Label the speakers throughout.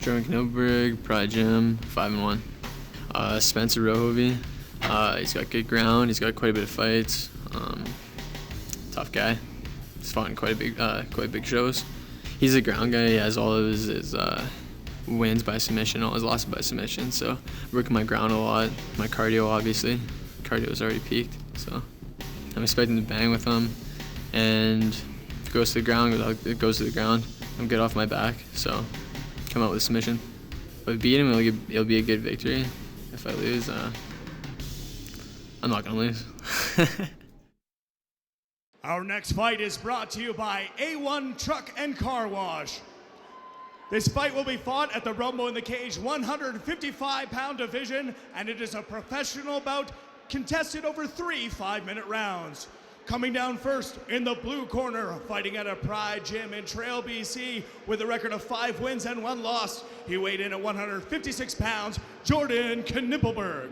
Speaker 1: Jordan Knippelberg, Pride Gym, 5-1. Spencer Rohovie. He's got good ground. He's got quite a bit of fights. Tough guy. He's fought in quite big shows. He's a ground guy. He has all of his wins by submission, all his losses by submission. So working my ground a lot. My cardio, obviously. Cardio is already peaked. So I'm expecting to bang with him. And if it goes to the ground, it goes to the ground. I'm good off my back. So come out with a submission. If I beat him, it'll be a good victory. If I lose, I'm not gonna lose.
Speaker 2: Our next fight is brought to you by A1 Truck and Car Wash. This fight will be fought at the Rumble in the Cage 155-pound division, and it is a professional bout contested over 3 5-minute rounds. Coming down first in the blue corner, fighting at a Pride Gym in Trail, BC, with a record of 5 wins and 1 loss. He weighed in at 156 pounds, Jordan Knippelberg.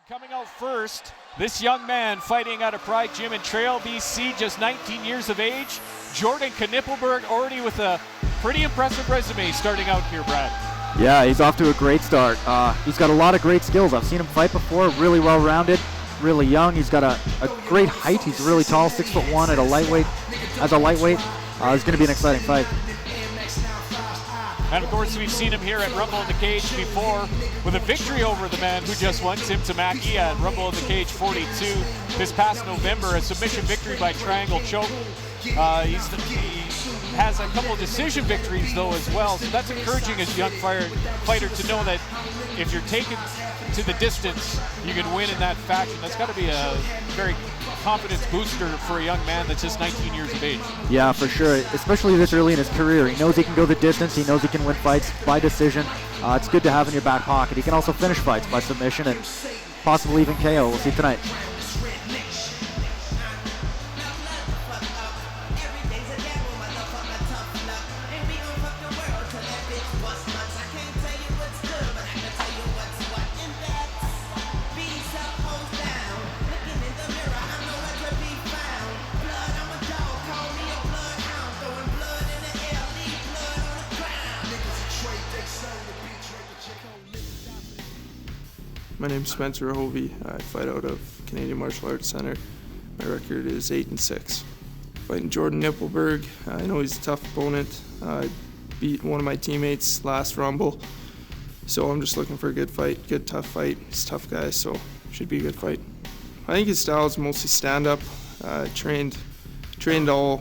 Speaker 3: Coming out first, this young man fighting at a Pride Gym in Trail, BC, just 19 years of age. Jordan Knippelberg already with a pretty impressive resume starting out here, Brad.
Speaker 4: Yeah, he's off to a great start. He's got a lot of great skills. I've seen him fight before, really well-rounded, really young. He's got a great height. He's really tall, 6'1" at a lightweight. As a lightweight, it's going to be an exciting fight.
Speaker 3: And of course, we've seen him here at Rumble in the Cage before with a victory over the man who just won, Tim Tamaki, at Rumble in the Cage 42 this past November, a submission victory by triangle choke. He has a couple of decision victories though as well, so that's encouraging as a young fighter to know that if you're taken to the distance, you can win in that fashion. That's got to be a very confidence booster for a young man that's just 19 years of age.
Speaker 4: Yeah, for sure, especially this early in his career. He knows he can go the distance. He knows he can win fights by decision. It's good to have in your back pocket. He can also finish fights by submission and possibly even KO. We'll see tonight.
Speaker 5: My name's Spencer Rohovie. I fight out of Canadian Martial Arts Center. My record is 8-6. Fighting Jordan Knippelberg. I know he's a tough opponent. I beat one of my teammates last Rumble, so I'm just looking for a good fight, good tough fight. He's a tough guy, so should be a good fight. I think his style is mostly stand-up. Trained all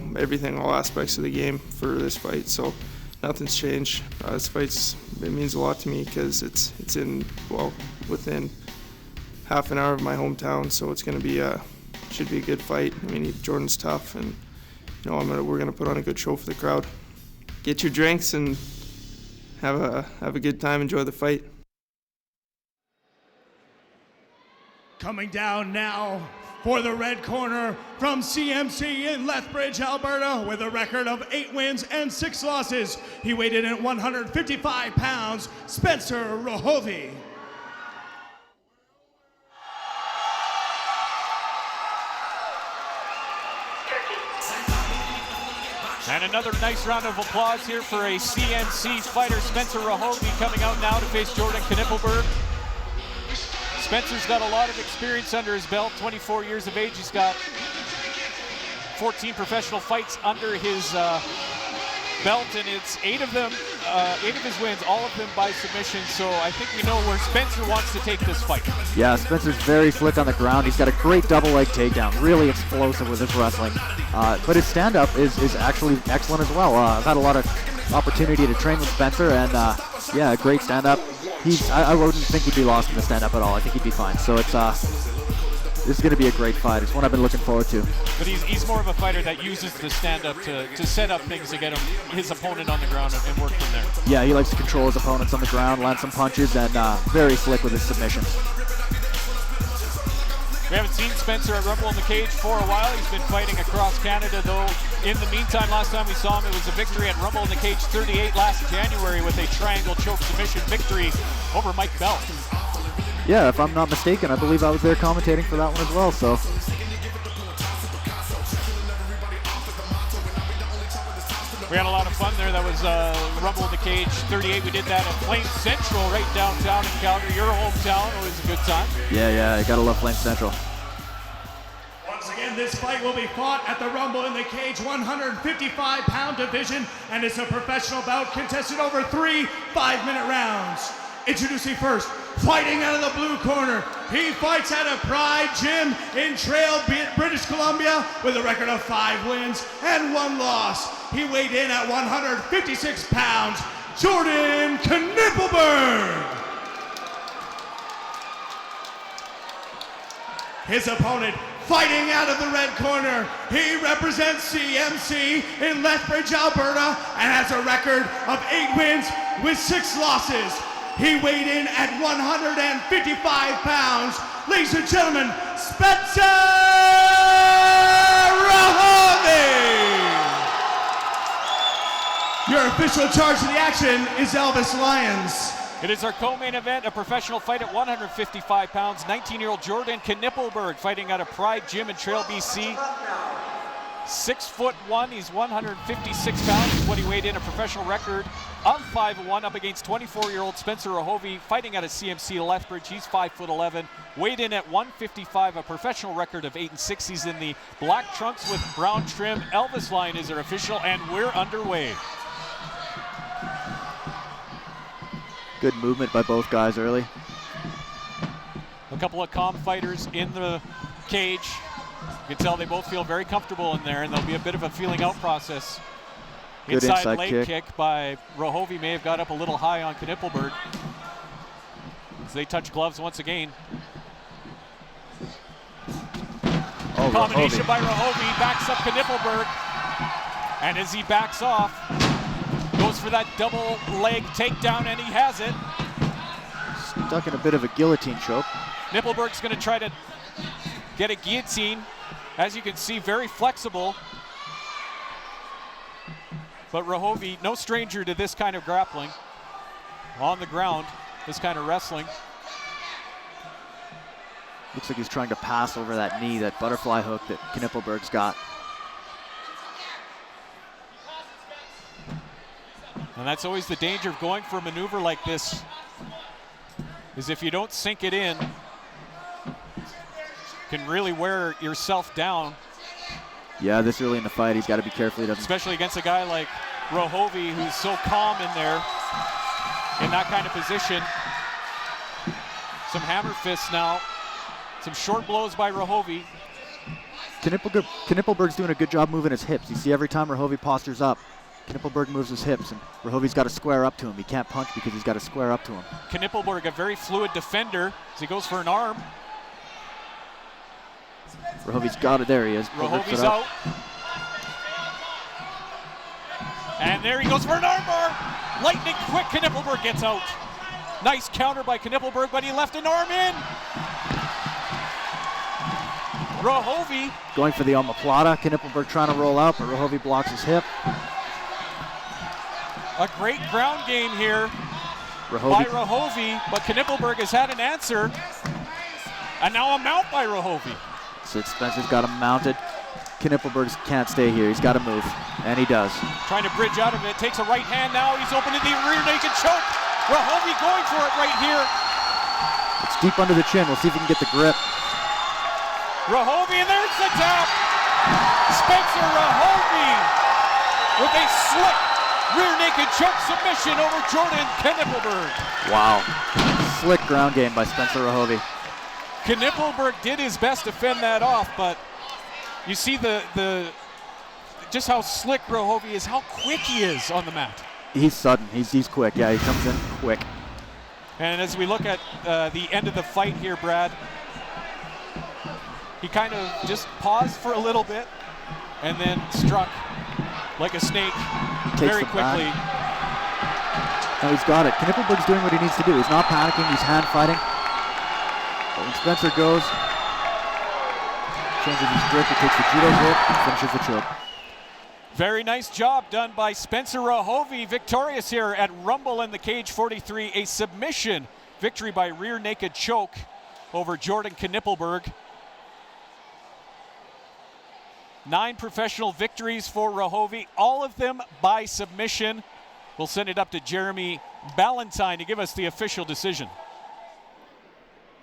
Speaker 5: aspects of the game for this fight, so nothing's changed. This fight's, it means a lot to me because it's within half an hour of my hometown, so it's going to be should be a good fight. I mean, Jordan's tough, and we're going to put on a good show for the crowd. Get your drinks and have a good time. Enjoy the fight.
Speaker 2: Coming down now for the red corner from CMC in Lethbridge, Alberta, with a record of 8 wins and 6 losses. He weighed in at 155 pounds, Spencer Rohovie.
Speaker 3: And another nice round of applause here for a CMC fighter, Spencer Rohovie, coming out now to face Jordan Knippelberg. Spencer's got a lot of experience under his belt, 24 years of age. He's got 14 professional fights under his belt, and it's 8 of his wins, all of them by submission. So I think we know where Spencer wants to take this fight.
Speaker 4: Yeah, Spencer's very slick on the ground. He's got a great double leg takedown, really explosive with his wrestling. But his stand-up is actually excellent as well. I've had a lot of opportunity to train with Spencer, and yeah, great stand-up. I wouldn't think he'd be lost in the stand-up at all. I think he'd be fine. So this is going to be a great fight. It's one I've been looking forward to.
Speaker 3: But he's more of a fighter that uses the stand-up to set up things to get his opponent on the ground and work from there.
Speaker 4: Yeah, he likes to control his opponents on the ground, land some punches, and very slick with his submissions.
Speaker 3: We haven't seen Spencer at Rumble in the Cage for a while. He's been fighting across Canada, though. In the meantime, last time we saw him, it was a victory at Rumble in the Cage 38 last January with a triangle choke submission victory over Mike Bell.
Speaker 4: Yeah, if I'm not mistaken, I believe I was there commentating for that one as well, so.
Speaker 3: We had a lot of fun there. That was Rumble in the Cage 38. We did that at Flame Central right downtown in Calgary, your hometown. Always a good time.
Speaker 4: Yeah, you gotta love Flame Central.
Speaker 2: Once again, this fight will be fought at the Rumble in the Cage 155-pound division, and it's a professional bout contested over 3 5-minute rounds. Introducing first, fighting out of the blue corner, he fights out of Pride Gym in Trail, British Columbia, with a record of 5 wins and 1 loss. He weighed in at 156 pounds, Jordan Knippelberg. His opponent, fighting out of the red corner, he represents CMC in Lethbridge, Alberta, and has a record of 8 wins with 6 losses. He weighed in at 155 pounds. Ladies and gentlemen, Spencer Rohovie. Your official charge of the action is Elvis Lyons.
Speaker 3: It is our co-main event, a professional fight at 155 pounds. 19-year-old Jordan Knippelberg fighting out of Pride Gym in Trail, BC. 6'1", he's 156 pounds, is what he weighed in, a professional record of 5-1 up against 24-year-old Spencer Rohovie fighting out of CMC Lethbridge. He's 5'11", weighed in at 155, a professional record of 8-6. He's in the black trunks with brown trim. Elvis Lyon is our official, and we're underway.
Speaker 4: Good movement by both guys early.
Speaker 3: A couple of calm fighters in the cage. You can tell they both feel very comfortable in there, and there'll be a bit of a feeling out process.
Speaker 4: Good inside
Speaker 3: leg kick by Rohovie may have got up a little high on Knippelberg. As they touch gloves once again.
Speaker 4: Oh,
Speaker 3: Combination
Speaker 4: Rohovie.
Speaker 3: by Rohovie, backs up Knippelberg. And as he backs off, goes for that double leg takedown, and he has it.
Speaker 4: Stuck in a bit of a guillotine choke.
Speaker 3: Knippelberg's gonna try to get a guillotine. As you can see, very flexible. But Rohovie, no stranger to this kind of grappling. On the ground, this kind of wrestling.
Speaker 4: Looks like he's trying to pass over that knee, that butterfly hook that Knippelberg's got.
Speaker 3: And that's always the danger of going for a maneuver like this, is if you don't sink it in, can really wear yourself down.
Speaker 4: Yeah, this early in the fight, he's got to be careful he doesn't.
Speaker 3: Especially against a guy like Rohovie, who's so calm in there, in that kind of position. Some hammer fists now. Some short blows by Rohovie.
Speaker 4: Knippelberg's doing a good job moving his hips. You see every time Rohovie postures up, Knippelberg moves his hips, and Rohovie's got to square up to him. He can't punch because he's got to square up to him.
Speaker 3: Knippelberg, a very fluid defender, as he goes for an arm.
Speaker 4: Rohovie's got it. There he is.
Speaker 3: Rohovie's out. And there he goes for an armbar. Lightning quick, Knippelberg gets out. Nice counter by Knippelberg, but he left an arm in. Rohovie.
Speaker 4: Going for the omoplata. Knippelberg trying to roll out, but Rohovie blocks his hip.
Speaker 3: A great ground game here by Rohovie, but Knippelberg has had an answer. And now a mount by Rohovie.
Speaker 4: Sid Spencer's got him mounted. Knippelberg can't stay here. He's got to move, and he does.
Speaker 3: Trying to bridge out of it. Takes a right hand now. He's open to the rear naked choke. Rohovie going for it right here.
Speaker 4: It's deep under the chin. We'll see if he can get the grip.
Speaker 3: Rohovie, and there's the tap. Spencer Rohovie with a slick rear naked choke submission over Jordan Knippelberg.
Speaker 4: Wow. Slick ground game by Spencer Rohovie.
Speaker 3: Knippelberg did his best to fend that off, but you see the just how slick Rohovie is, how quick he is on the mat.
Speaker 4: He's sudden. He's quick. Yeah, he comes in quick.
Speaker 3: And as we look at the end of the fight here, Brad, he kind of just paused for a little bit and then struck like a snake very quickly.
Speaker 4: Now he's got it. Knippelberg's doing what he needs to do. He's not panicking. He's hand fighting. But when Spencer goes, changes his grip, he takes the judo grip, and finishes the choke.
Speaker 3: Very nice job done by Spencer Rohovie, victorious here at Rumble in the Cage 43, a submission victory by rear naked choke over Jordan Knippelberg. 9 professional victories for Rohovie, all of them by submission. We'll send it up to Jeremy Ballantyne to give us the official decision.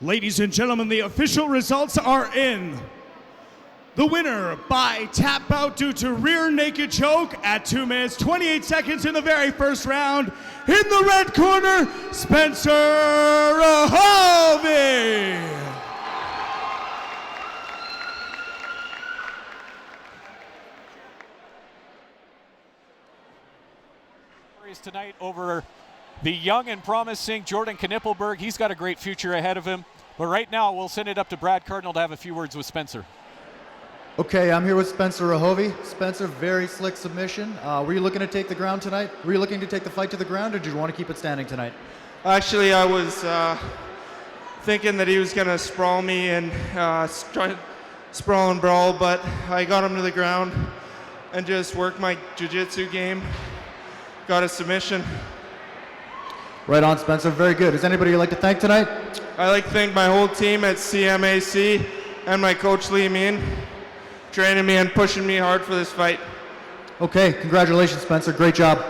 Speaker 2: Ladies and gentlemen, the official results are in. The winner by tap out due to rear naked choke at 2 minutes 28 seconds in the very first round. In the red corner, Spencer Rohovie.
Speaker 3: Tonight over the young and promising Jordan Knippelberg. He's got a great future ahead of him. But right now, we'll send it up to Brad Cardinal to have a few words with Spencer.
Speaker 6: Okay, I'm here with Spencer Rohovie. Spencer, very slick submission. Were you looking to take the ground tonight? Were you looking to take the fight to the ground, or did you want to keep it standing tonight?
Speaker 5: Actually, I was thinking that he was going to sprawl me and try to sprawl and brawl, but I got him to the ground and just worked my jiu-jitsu game. Got a submission.
Speaker 6: Right on, Spencer. Very good. Is anybody you'd like to thank tonight?
Speaker 5: I'd like to thank my whole team at CMAC and my coach Lee Mean, training me and pushing me hard for this fight.
Speaker 6: Okay, congratulations, Spencer. Great job.